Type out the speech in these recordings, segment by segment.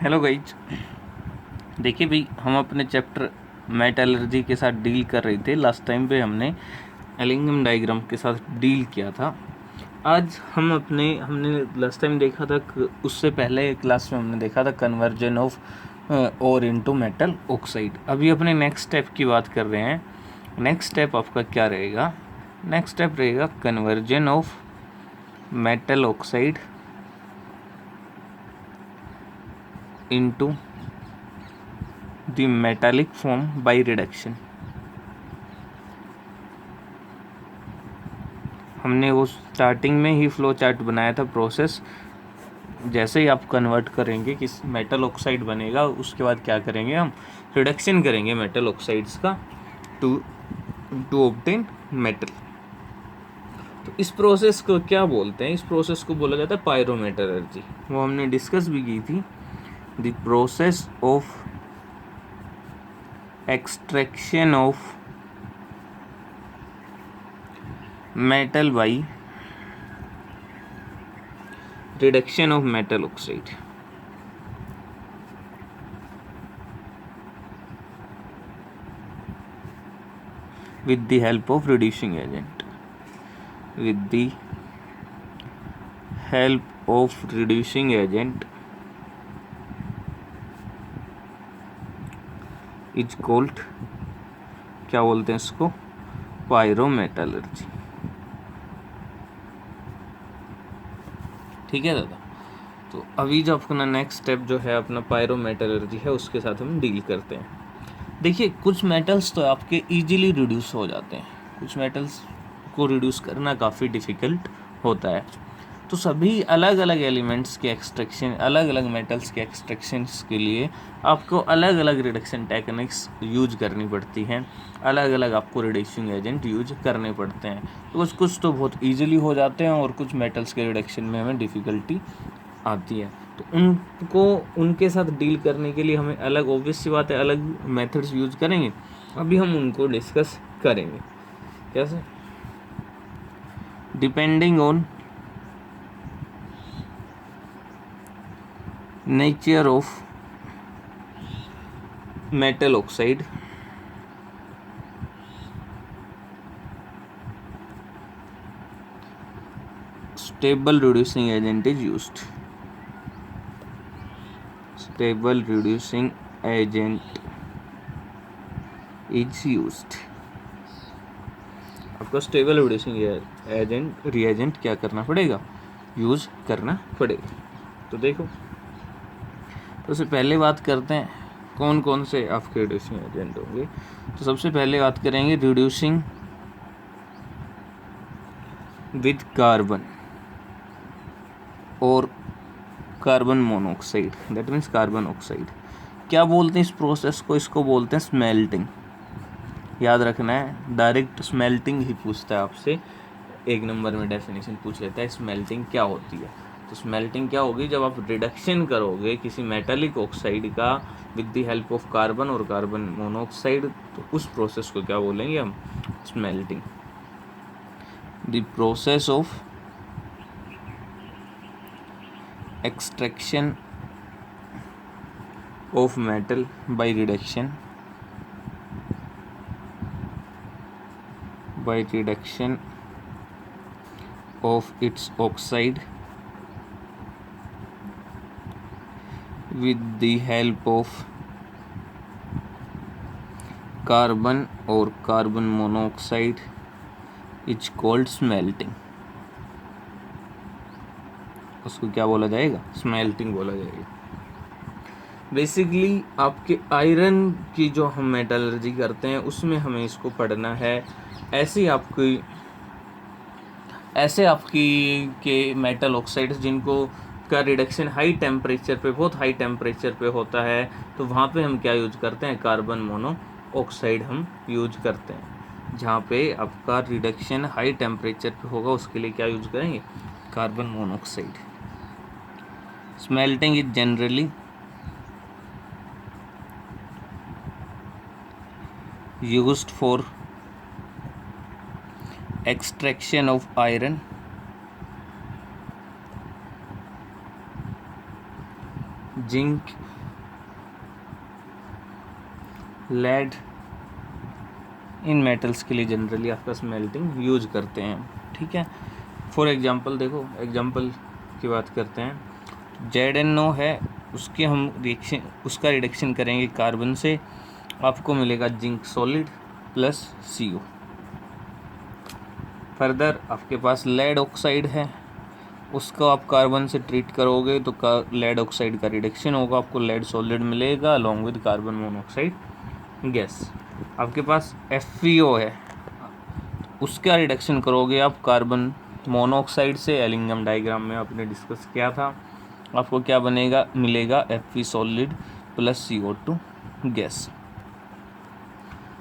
Hello guys. देखिए भाई, हम अपने चैप्टर मेटलर्जी के साथ डील कर रहे थे। लास्ट टाइम पे हमने एलिंगम डायग्राम के साथ डील किया था। आज हमने लास्ट टाइम देखा था, उससे पहले क्लास में हमने देखा था conversion of ore into metal oxide. अभी अपने नेक्स्ट स्टेप की बात कर रहे हैं। नेक्स्ट स्टेप आपका क्या रहेगा? नेक्स्ट स्टेप रहेगा conversion of metal oxide into the metallic form by reduction. हमने वो स्टार्टिंग में ही फ्लो चार्ट बनाया था प्रोसेस। जैसे ही आप कन्वर्ट करेंगे किस मेटल ऑक्साइड बनेगा, उसके बाद क्या करेंगे, हम रिडक्शन करेंगे मेटल ऑक्साइड्स का टू टू ऑब्टेन मेटल। तो इस प्रोसेस को क्या बोलते हैं? इस प्रोसेस को बोला जाता है पायरोमेटलर्जी। वो हमने डिस्कस भी की थी। The process of extraction of metal by reduction of metal oxide with the help of reducing agent. With the help of reducing agent is called, क्या बोलते हैं इसको? पायरोमेटलर्जी। ठीक है दादा। तो अभी जो अपना नेक्स्ट स्टेप जो है अपना पायरोमेटलर्जी है, उसके साथ हम डील करते हैं। देखिए, कुछ मेटल्स तो आपके इजीली रिड्यूस हो जाते हैं, कुछ मेटल्स को रिड्यूस करना काफ़ी डिफ़िकल्ट होता है। तो सभी अलग अलग एलिमेंट्स के एक्सट्रैक्शन, अलग अलग मेटल्स के एक्सट्रैक्शंस के लिए आपको अलग अलग रिडक्शन टेक्निक्स यूज करनी पड़ती हैं, अलग अलग आपको रिडक्शन एजेंट यूज करने पड़ते हैं। तो कुछ तो बहुत ईजिली हो जाते हैं और कुछ मेटल्स के रिडक्शन में हमें डिफ़िकल्टी आती है। तो उनको उनके साथ डील करने के लिए हमें अलग, ऑब्वियस सी बात है, अलग मेथड्स यूज करेंगे। अभी हम उनको डिस्कस करेंगे। कैसे? Depending on nature of metal oxide, stable reducing agent is used. Stable reducing agent is used. आपको स्टेबल रिड्यूसिंग एजेंट रिएजेंट क्या करना पड़ेगा? यूज करना पड़ेगा। तो देखो, तो सबसे पहले बात करते हैं कौन कौन से आपके रिड्यूसिंग एजेंट होंगे। तो सबसे पहले बात करेंगे रिड्यूसिंग विद कार्बन और carbon monoxide, that means carbon oxide. क्या बोलते हैं इस प्रोसेस को? इसको बोलते हैं स्मेल्टिंग। याद रखना है, डायरेक्ट स्मेल्टिंग ही पूछता है आपसे, एक नंबर में डेफिनेशन पूछ लेता है स्मेल्टिंग क्या होती है। तो स्मेल्टिंग क्या होगी? जब आप रिडक्शन करोगे किसी मेटालिक ऑक्साइड का with the help of carbon और कार्बन मोनोऑक्साइड, तो उस प्रोसेस को क्या बोलेंगे हम? Smelting. The process of extraction of metal by reduction of its oxide with the help of carbon or carbon monoxide is called smelting. उसको क्या बोला जाएगा? स्मेल्टिंग बोला जाएगा। बेसिकली आपके आयरन की जो हम मेटलर्जी करते हैं उसमें हमें इसको पढ़ना है। ऐसे आपकी के मेटल ऑक्साइड्स जिनको का रिडक्शन हाई टेम्परेचर पे, बहुत हाई टेम्परेचर पे होता है, तो वहाँ पे हम क्या यूज करते हैं? कार्बन मोनो ऑक्साइड हम यूज करते हैं। जहाँ पे आपका रिडक्शन हाई टेम्परेचर पे होगा उसके लिए क्या यूज करेंगे? Carbon monoxide. Smelting is generally used for extraction of iron, zinc lead इन मेटल्स के लिए जनरली आपका स्मेल्टिंग यूज करते हैं, ठीक है। फॉर एग्जांपल देखो, एग्जांपल की बात करते हैं, ZnO है, उसके हम रिएक्शन, उसका रिडक्शन करेंगे कार्बन से, आपको मिलेगा zinc solid plus CO। Further आपके पास लेड ऑक्साइड है, उसको आप कार्बन से ट्रीट करोगे तो लेड ऑक्साइड का रिडक्शन होगा, आपको लेड सॉलिड मिलेगा along with carbon monoxide gas. आपके पास FeO है, उसका रिडक्शन करोगे आप कार्बन मोनोऑक्साइड से, एलिंगम डायग्राम में आपने डिस्कस किया था, आपको क्या बनेगा, मिलेगा Fe solid plus CO2 gas.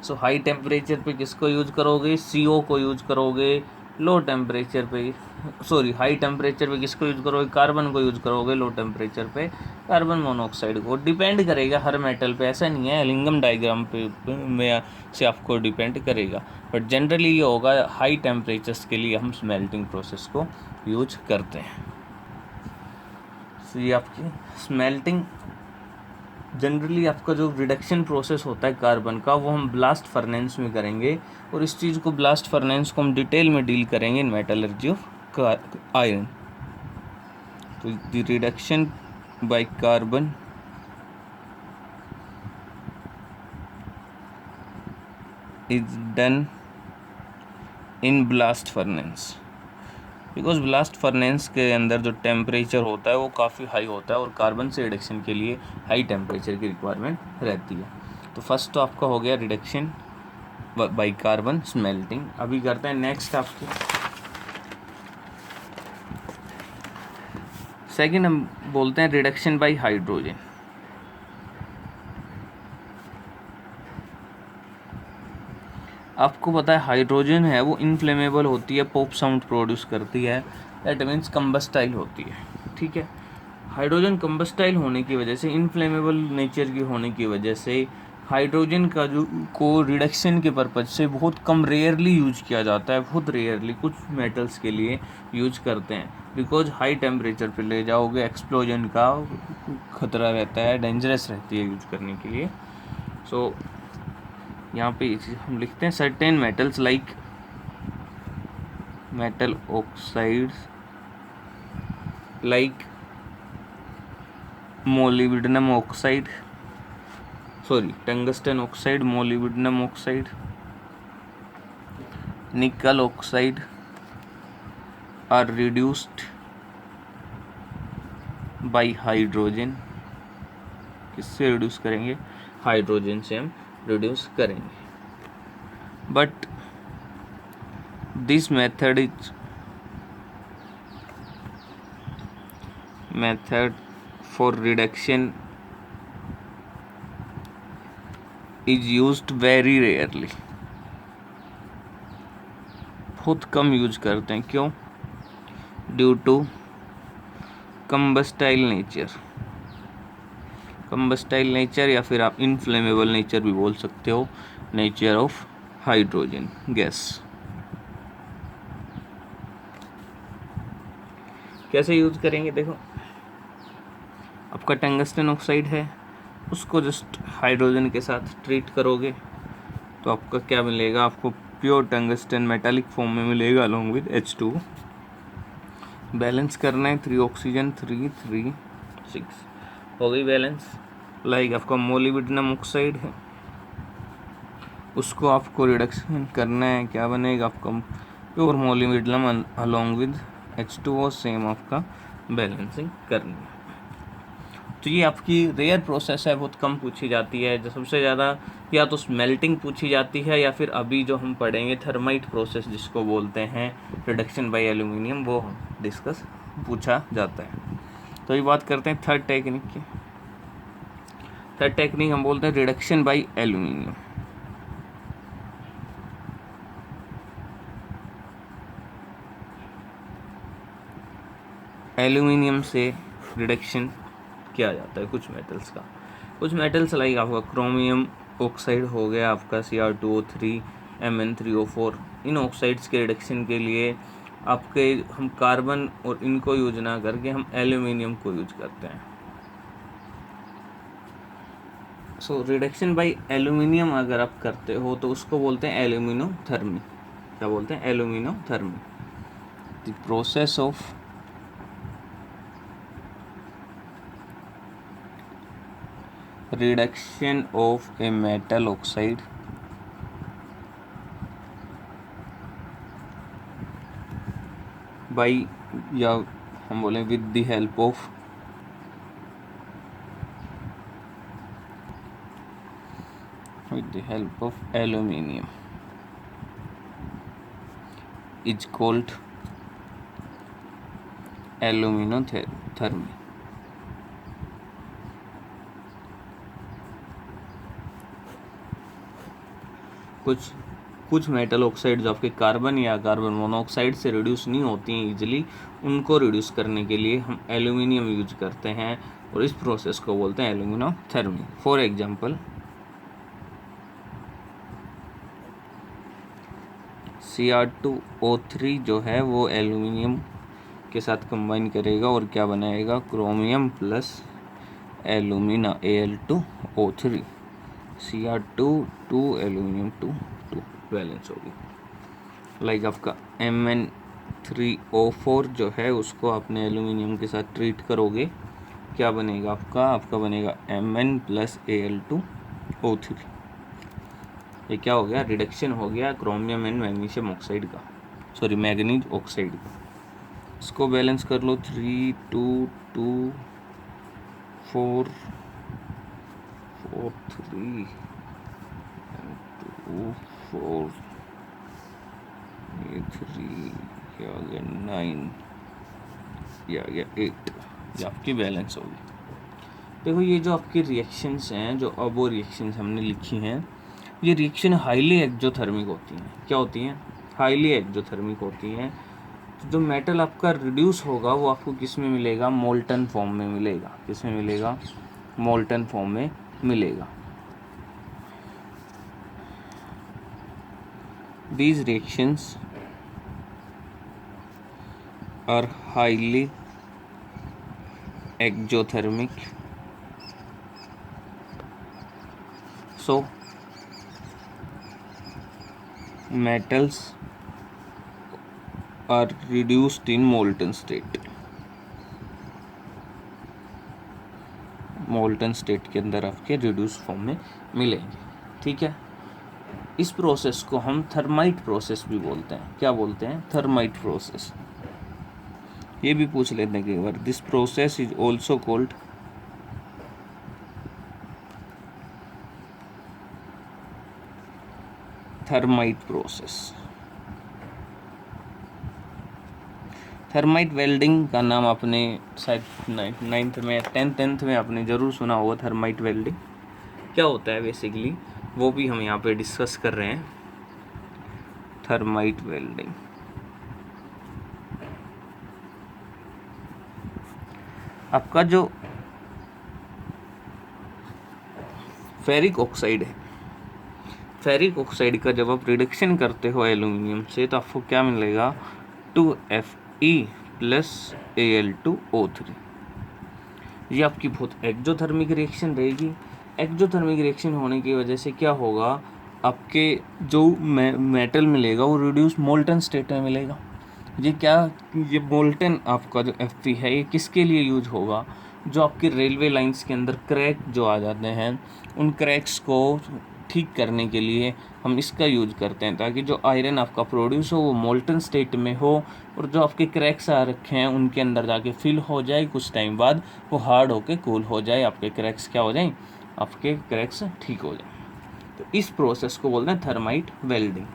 So high temperature पे किसको यूज करोगे, CO को यूज करोगे। लो टेम्परेचर पे, सॉरी हाई टेम्परेचर पे किसको यूज करोगे, कार्बन को यूज करोगे। लो टेम्परेचर पे कार्बन मोनोऑक्साइड को। डिपेंड करेगा हर मेटल पे, ऐसा नहीं है एलिंगम डायग्राम पे में से आपको डिपेंड करेगा, बट जनरली ये होगा हाई टेम्परेचर्स के लिए हम स्मेल्टिंग प्रोसेस को यूज करते हैं। सो ये आपकी स्मेल्टिंग, जनरली आपका जो रिडक्शन प्रोसेस होता है कार्बन का, वो हम ब्लास्ट फर्नेंस में करेंगे, और इस चीज़ को ब्लास्ट फर्नेंस को हम डिटेल में डील करेंगे इन मेटलर्जी ऑफ आयरन। तो the reduction by carbon is done in blast furnace, because blast furnace के अंदर जो टेम्परेचर होता है वो काफ़ी हाई होता है, और कार्बन से रिडक्शन के लिए हाई टेम्परेचर की रिक्वायरमेंट रहती है। तो फर्स्ट तो आपका हो गया रिडक्शन बाय कार्बन स्मेल्टिंग। अभी करते हैं नेक्स्ट आपकी सेकंड, हम बोलते हैं रिडक्शन बाय हाइड्रोजन। आपको पता है हाइड्रोजन है वो इनफ्लेमेबल होती है, पॉप साउंड प्रोड्यूस करती है, दैट मीन्स कंबस्टाइल होती है, ठीक है। हाइड्रोजन कंबस्टाइल होने की वजह से, इनफ्लेमेबल नेचर की होने की वजह से, हाइड्रोजन का जो को रिडक्शन के पर्पज से बहुत कम, रेयरली यूज किया जाता है, बहुत रेयरली कुछ मेटल्स के लिए यूज करते हैं, बिकॉज हाई टेम्परेचर पे ले जाओगे एक्सप्लोजन का खतरा रहता है, डेंजरस रहती है यूज करने के लिए। सो यहाँ पे हम लिखते हैं certain metals like metal oxides like molybdenum oxide, sorry tungsten oxide, molybdenum oxide, nickel oxide are reduced by hydrogen. किससे रिड्यूस करेंगे, हाइड्रोजन से हम रिड्यूस करेंगे, but this method is method for reduction is used very rarely, बहुत कम use करते हैं, क्यों, due to combustible nature, combustible nature या फिर आप इनफ्लेमेबल नेचर भी बोल सकते हो, नेचर ऑफ हाइड्रोजन गैस। कैसे यूज करेंगे, देखो आपका टंगस्टन ऑक्साइड है, उसको जस्ट हाइड्रोजन के साथ ट्रीट करोगे तो आपका क्या मिलेगा, आपको प्योर टंगस्टन मेटालिक फॉर्म में मिलेगा अलॉन्ग विद H2। बैलेंस करना है, 3 ऑक्सीजन 3 3 6 हो गई बैलेंस। लाइक आपका मोलिब्डेनम ऑक्साइड है, उसको आपको रिडक्शन करना है, क्या बनेगा आपका pure molybdenum along with H2O, same आपका बैलेंसिंग करनी है। तो ये आपकी रेयर प्रोसेस है, बहुत कम पूछी जाती है, जो सबसे ज़्यादा या तो स्मेल्टिंग पूछी जाती है, या फिर अभी जो हम पढ़ेंगे थर्माइट प्रोसेस जिसको बोलते हैं रिडक्शन बाय एल्यूमिनियम, वो डिस्कस पूछा जाता है। तो ये बात करते हैं थर्ड टेक्निक की। थर्ड टेक्निक हम बोलते हैं रिडक्शन बाय एल्यूमिनियम। एल्यूमिनियम से रिडक्शन किया जाता है कुछ मेटल्स का, कुछ मेटल्स लाइक आपका क्रोमियम ऑक्साइड हो गया, आपका Cr2O3 Mn3O4, इन ऑक्साइड्स के रिडक्शन के लिए आपके हम कार्बन और इनको यूज ना करके हम एल्यूमिनियम को यूज करते हैं। सो रिडक्शन बाय एल्यूमिनियम अगर आप करते हो तो उसको बोलते हैं एल्यूमिनोथर्मी। क्या बोलते हैं? Aluminothermy. The process of reduction of a metal oxide by, या हम बोलें with the help of aluminium is called aluminothermy। कुछ मेटल ऑक्साइड जो आपके कार्बन या कार्बन मोनोऑक्साइड से रिड्यूस नहीं होती हैं इजीली, उनको रिड्यूस करने के लिए हम एल्यूमिनियम यूज करते हैं और इस प्रोसेस को बोलते हैं एल्यूमिनोथर्मी। फॉर एग्जांपल Cr2O3 जो है वो एल्यूमिनियम के साथ कंबाइन करेगा और क्या बनाएगा? Chromium plus alumina Al2O3, Cr2 2 aluminium 2 balance होगी। लाइक आपका Mn3O4 जो है उसको आपने एल्यूमिनियम के साथ ट्रीट करोगे, क्या बनेगा आपका बनेगा Mn प्लस Al2O3। ये क्या हो गया? रिडक्शन हो गया क्रोमियम एंड मैग्नीशियम ऑक्साइड का, सॉरी मैग्नीज ऑक्साइड का। इसको बैलेंस कर लो, 3 2 2 4 4 3 2 4 ये 3 क्या आ गया 9 ये आ गया 8। ये आपकी बैलेंस होगी। देखो ये जो आपकी रिएक्शंस हैं, जो अब वो रिएक्शंस हमने लिखी हैं, ये रिएक्शन हाईली एक्जोथर्मिक होती हैं। क्या होती हैं? हाईली एक्जोथर्मिक होती हैं। तो जो मेटल आपका रिड्यूस होगा वो आपको किस में मिलेगा? मोल्टन फॉर्म में मिलेगा। किस में मिलेगा? मोल्टन फॉर्म में मिलेगा। These reactions are highly exothermic, so metals are reduced in molten state। Molten state के अंदर आपके रिड्यूस फॉर्म में मिलेंगे। ठीक है, इस प्रोसेस को हम थर्माइट प्रोसेस भी बोलते हैं। क्या बोलते हैं? Thermite process. ये भी पूछ लेते हैं कई बार। This process is also called thermite process. Thermite welding का नाम आपने शायद 9th में 10th में आपने ज़रूर सुना होगा। थर्माइट वेल्डिंग क्या होता है बेसिकली, वो भी हम यहाँ पे डिस्कस कर रहे हैं। थर्माइट वेल्डिंग आपका जो फेरिक ऑक्साइड है, फेरिक ऑक्साइड का जब आप रिडक्शन करते हो एल्यूमिनियम से तो आपको क्या मिलेगा? 2Fe plus Al2O3। ये आपकी बहुत एक्जोथर्मिक रिएक्शन रहेगी। एक्जोथर्मिक रिएक्शन होने की वजह से क्या होगा? आपके जो मेटल मिलेगा वो रिड्यूस मोल्टन स्टेट में मिलेगा। ये मोल्टन आपका जो Fe है ये किसके लिए यूज होगा? जो आपके रेलवे लाइंस के अंदर क्रैक जो आ जाते हैं, उन क्रैक्स को ठीक करने के लिए हम इसका यूज करते हैं, ताकि जो आयरन आपका प्रोड्यूस हो वो मोल्टन स्टेट में हो और जो आपके क्रैक्स आ रखे हैं उनके अंदर जाके फिल हो जाए। कुछ टाइम बाद वो हार्ड होके कूल हो जाए, आपके क्रैक्स क्या हो जाएं? आपके क्रैक्स ठीक हो जाए। तो इस प्रोसेस को बोलते हैं thermite welding.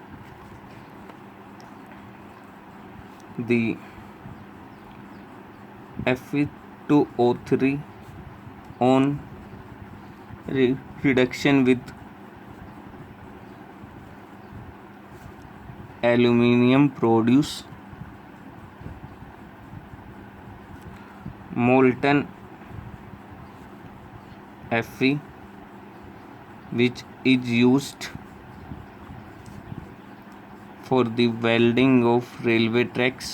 The Fe2O3 on reduction with aluminium produce molten Fe, which is used for the welding of railway tracks,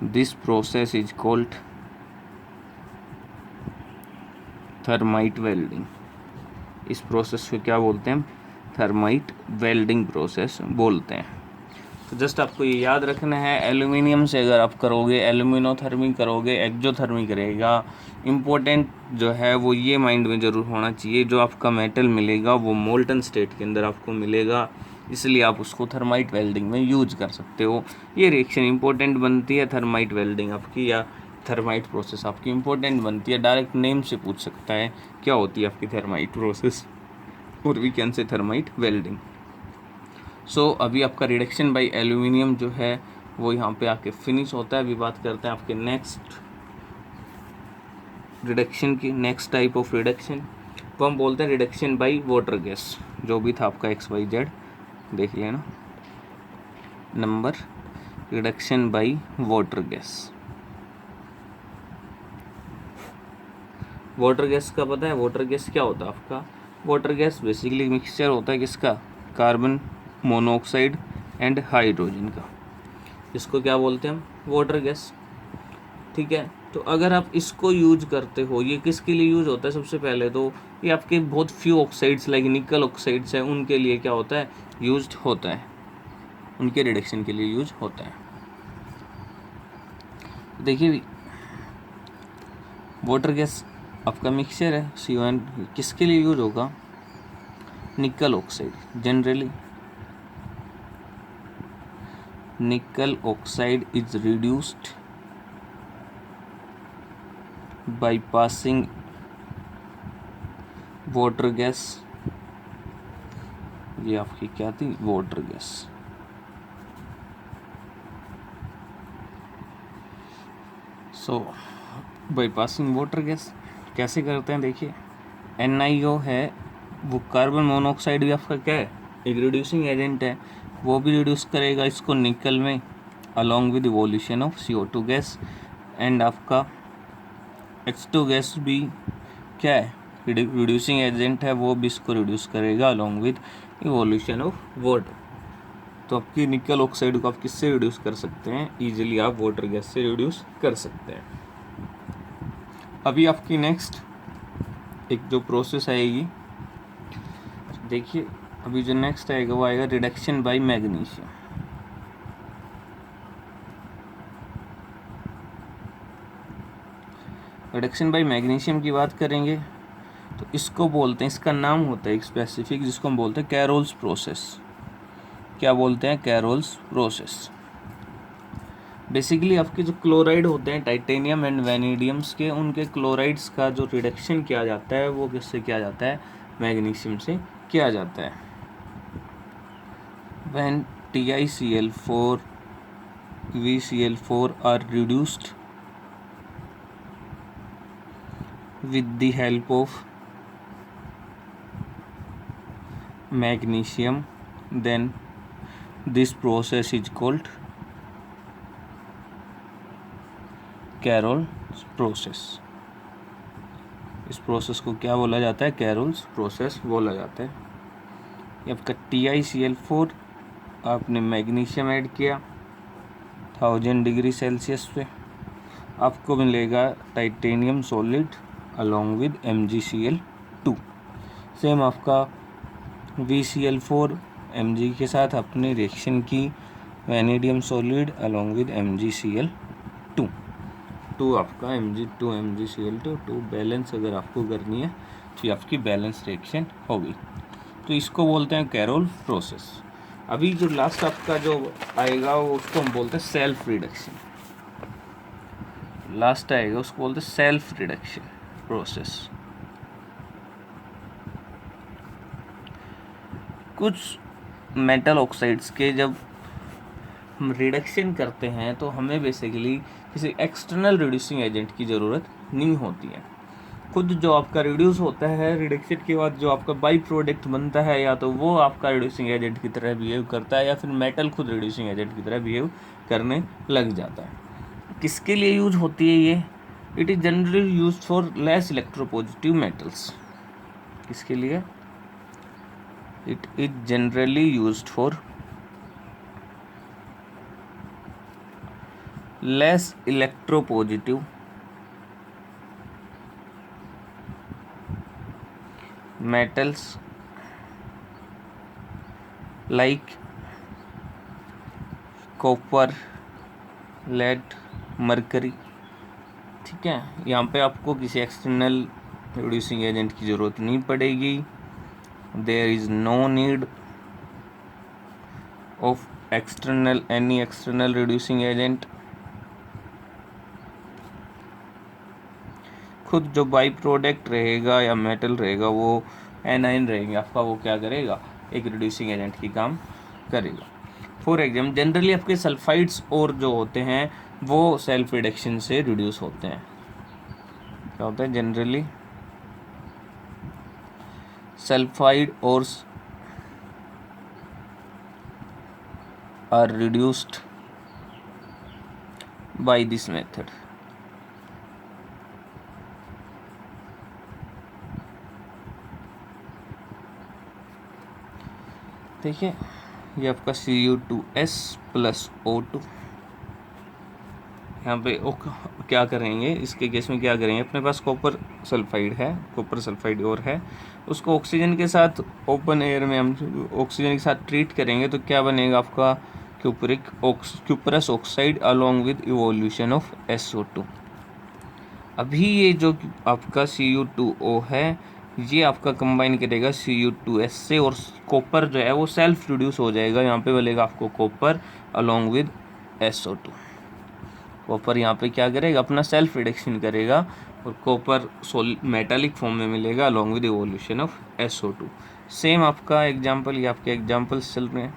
this process is called thermite welding. इस प्रोसेस को क्या बोलते हैं? थर्माइट वेल्डिंग प्रोसेस बोलते हैं। तो जस्ट आपको ये याद रखना है, एल्यूमिनियम से अगर आप करोगे, एल्यूमिनोथर्मी करोगे, एक्जोथर्मी करेगा, इम्पोर्टेंट जो है वो ये माइंड में ज़रूर होना चाहिए, जो आपका मेटल मिलेगा वो मोल्टन स्टेट के अंदर आपको मिलेगा, इसलिए आप उसको थर्माइट वेल्डिंग में यूज कर सकते हो। ये रिएक्शन इंपॉर्टेंट बनती है, थर्माइट वेल्डिंग आपकी या थर्माइट प्रोसेस आपकी इंपॉर्टेंट बनती है। डायरेक्ट नेम से पूछ सकता है क्या होती है आपकी थर्माइट प्रोसेस, और we can say thermite welding. So अभी आपका रिडक्शन बाय एल्यूमिनियम जो है वो यहाँ पे आके फिनिश होता है। अभी बात करते हैं आपके नेक्स्ट रिडक्शन की, नेक्स्ट टाइप ऑफ रिडक्शन, वो हम बोलते हैं रिडक्शन बाय वाटर गैस। जो भी था आपका XYZ देख लेना number, reduction by water gas. Water gas का पता है? वाटर गैस क्या होता है आपका? वाटर गैस बेसिकली मिक्सचर होता है किसका? कार्बन मोनोऑक्साइड एंड हाइड्रोजन का। इसको क्या बोलते हैं हम? Water gas. ठीक है, तो अगर आप इसको यूज करते हो, ये किसके लिए यूज होता है? सबसे पहले तो ये आपके बहुत फ्यू ऑक्साइड्स लाइक निकल ऑक्साइड्स हैं, उनके लिए क्या होता है? यूज्ड होता है, उनके रिडक्शन के लिए यूज होता है। देखिए वाटर गैस आपका मिक्सचर है CO2, किसके लिए यूज होगा? निकल ऑक्साइड। जनरली निकल oxide is reduced by passing water gas. ये आपकी क्या थी? Water gas. So by passing water gas कैसे करते हैं? देखिए NiO है, वो कार्बन मोनोऑक्साइड भी आपका क्या है? एक रिड्यूसिंग एजेंट है, वो भी रिड्यूस करेगा इसको निकल में along with evolution of CO2 gas. And आपका H2 गैस भी क्या है? रिड्यूसिंग एजेंट है, वो भी इसको रिड्यूस करेगा along with evolution of water. तो आपकी निकल ऑक्साइड को आप किससे रिड्यूस कर सकते हैं? इजीली आप वाटर गैस से रिड्यूस कर सकते हैं। अभी आपकी नेक्स्ट एक जो प्रोसेस आएगी, देखिए अभी जो नेक्स्ट आएगा वो आएगा reduction by magnesium. Reduction by magnesium की बात करेंगे तो इसको बोलते हैं, इसका नाम होता है एक स्पेसिफिक, जिसको हम बोलते हैं कैरोल्स प्रोसेस। क्या बोलते हैं? Carols process. बेसिकली आपके जो क्लोराइड होते हैं टाइटेनियम एंड वैनेडियम्स के, उनके क्लोराइड्स का जो रिडक्शन किया जाता है वो किससे किया जाता है? मैग्नीशियम से किया जाता है। When TiCl4 VCl4 are reduced with the help of magnesium, then this process is called Carroll's process। इस प्रोसेस को क्या बोला जाता है? कैरोल्स प्रोसेस बोला जाता है। ये आपका TiCl4 आपने मैग्नीशियम ऐड किया 1000 डिग्री सेल्सियस पे, आपको मिलेगा titanium solid along with MgCl2। Same आपका VCl4 Mg के साथ अपने रिएक्शन की vanadium solid along with MgCl2। Two आपका MgCl2 बैलेंस अगर आपको करनी है तो ये आपकी बैलेंस रिएक्शन होगी। तो इसको बोलते हैं कैरोल प्रोसेस। अभी जो लास्ट आपका जो आएगा वो उसको हम बोलते हैं सेल्फ रिडक्शन। लास्ट आएगा उसको बोलते हैं सेल्फ रिडक्शन प्रोसेस। कुछ मेटल ऑक्साइड्स के जब हम रिडक्शन करते हैं तो हमें बेसिकली किसी एक्सटर्नल रिड्यूसिंग एजेंट की ज़रूरत नहीं होती है। खुद जो आपका रिड्यूस होता है रिडक्शन के बाद जो आपका बाई प्रोडक्ट बनता है, या तो वो आपका रिड्यूसिंग एजेंट की तरह बिहेव करता है या फिर मेटल खुद रिड्यूसिंग एजेंट की तरह बिहेव करने लग जाता है। किसके लिए यूज होती है ये? It is generally use for less electropositive metals. किसके लिए? It is generally used for less electropositive metals like copper, lead, mercury. ठीक है, यहाँ पे आपको किसी एक्सटर्नल रिड्यूसिंग एजेंट की ज़रूरत नहीं पड़ेगी। There is no need of any external reducing agent. खुद जो बाई प्रोडक्ट रहेगा या मेटल रहेगा वो एनाइन रहेंगे आपका, वो क्या करेगा, एक रिड्यूसिंग एजेंट की काम करेगा। फॉर एग्जाम्पल जनरली आपके सल्फाइड्स और जो होते हैं वो सेल्फ रिडक्शन से रिड्यूस होते हैं। क्या होता है, generally sulphide ore are reduced by this method. देखिए ये आपका Cu2S प्लस O2। यहाँ पे क्या करेंगे, इसके केस में क्या करेंगे, अपने पास कॉपर सल्फाइड है, कॉपर सल्फाइड और है, उसको ऑक्सीजन के साथ ओपन एयर में हम ऑक्सीजन के साथ ट्रीट करेंगे तो क्या बनेगा आपका cuprous oxide along with evolution of SO2। अभी ये जो आपका Cu2O है ये आपका कंबाइन करेगा Cu2S से और कॉपर जो है वो सेल्फ रिड्यूस हो जाएगा। यहाँ पे मिलेगा आपको copper along with SO2। Copper यहाँ पे क्या करेगा, अपना सेल्फ रिडक्शन करेगा और कॉपर मेटालिक फॉर्म में मिलेगा along with evolution of SO2। Same आपका एग्जाम्पल, ये आपके एग्जाम्पल्स चल रहे हैं।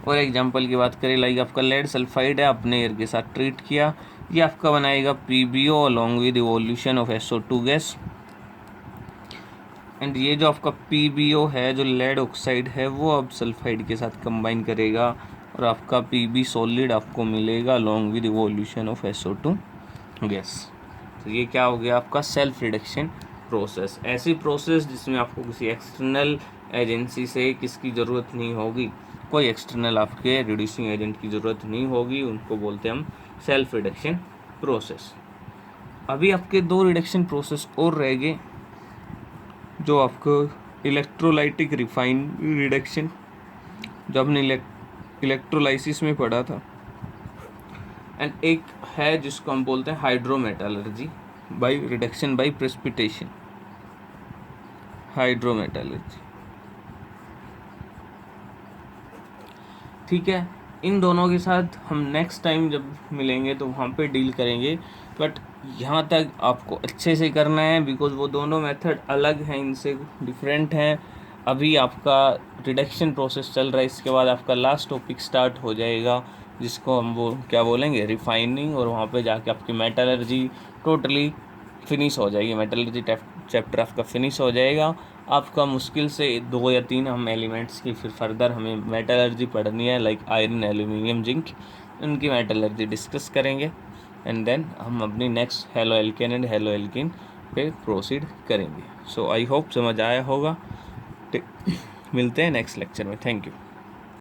और एग्जाम्पल की बात करें, लाइक आपका लेड सल्फाइड है, अपने एयर के साथ ट्रीट किया, ये आपका बनाएगा PbO along with evolution of SO2 gas. And ये जो आपका PbO है, जो लेड ऑक्साइड है, वो अब सल्फाइड के साथ कंबाइन करेगा और आपका Pb सॉलिड आपको मिलेगा along with evolution of SO2 gas. तो ये क्या हो गया आपका सेल्फ रिडक्शन प्रोसेस। ऐसी प्रोसेस जिसमें आपको किसी एक्सटर्नल एजेंसी से किसकी ज़रूरत नहीं होगी, कोई एक्सटर्नल आपके रिड्यूसिंग एजेंट की ज़रूरत नहीं होगी, उनको बोलते हैं हम सेल्फ रिडक्शन प्रोसेस। अभी आपके दो रिडक्शन प्रोसेस और रह गए, जो आपको इलेक्ट्रोलाइटिक रिफाइन रिडक्शन, जो आपने इलेक्ट्रोलाइसिस में पढ़ा था, एंड एक है जिसको हम बोलते हैं हाइड्रोमेटालर्जी बाय रिडक्शन बाय प्रेसिपिटेशन, हाइड्रोमेटालर्जी। ठीक है, इन दोनों के साथ हम नेक्स्ट टाइम जब मिलेंगे तो वहाँ पे डील करेंगे, बट यहाँ तक आपको अच्छे से करना है बिकॉज वो दोनों मेथड अलग हैं, इनसे डिफरेंट हैं। अभी आपका रिडक्शन प्रोसेस चल रहा है, इसके बाद आपका लास्ट टॉपिक स्टार्ट हो जाएगा जिसको हम वो क्या बोलेंगे, रिफाइनिंग, और वहाँ पे जाके आपकी मेटलर्जी टोटली फिनिश हो जाएगी, मेटलर्जी चैप्टर आपका फिनिश हो जाएगा। आपका मुश्किल से 2 या 3 हम एलिमेंट्स की फिर फर्दर हमें मेटलर्जी पढ़नी है, लाइक आयरन, एल्यूमिनियम, जिंक, उनकी मेटलर्जी डिस्कस करेंगे। एंड देन हम अपनी next haloalkane and haloalkene पे प्रोसीड करेंगे। सो आई होप समझ आया होगा। मिलते हैं नेक्स्ट लेक्चर में। Thank you.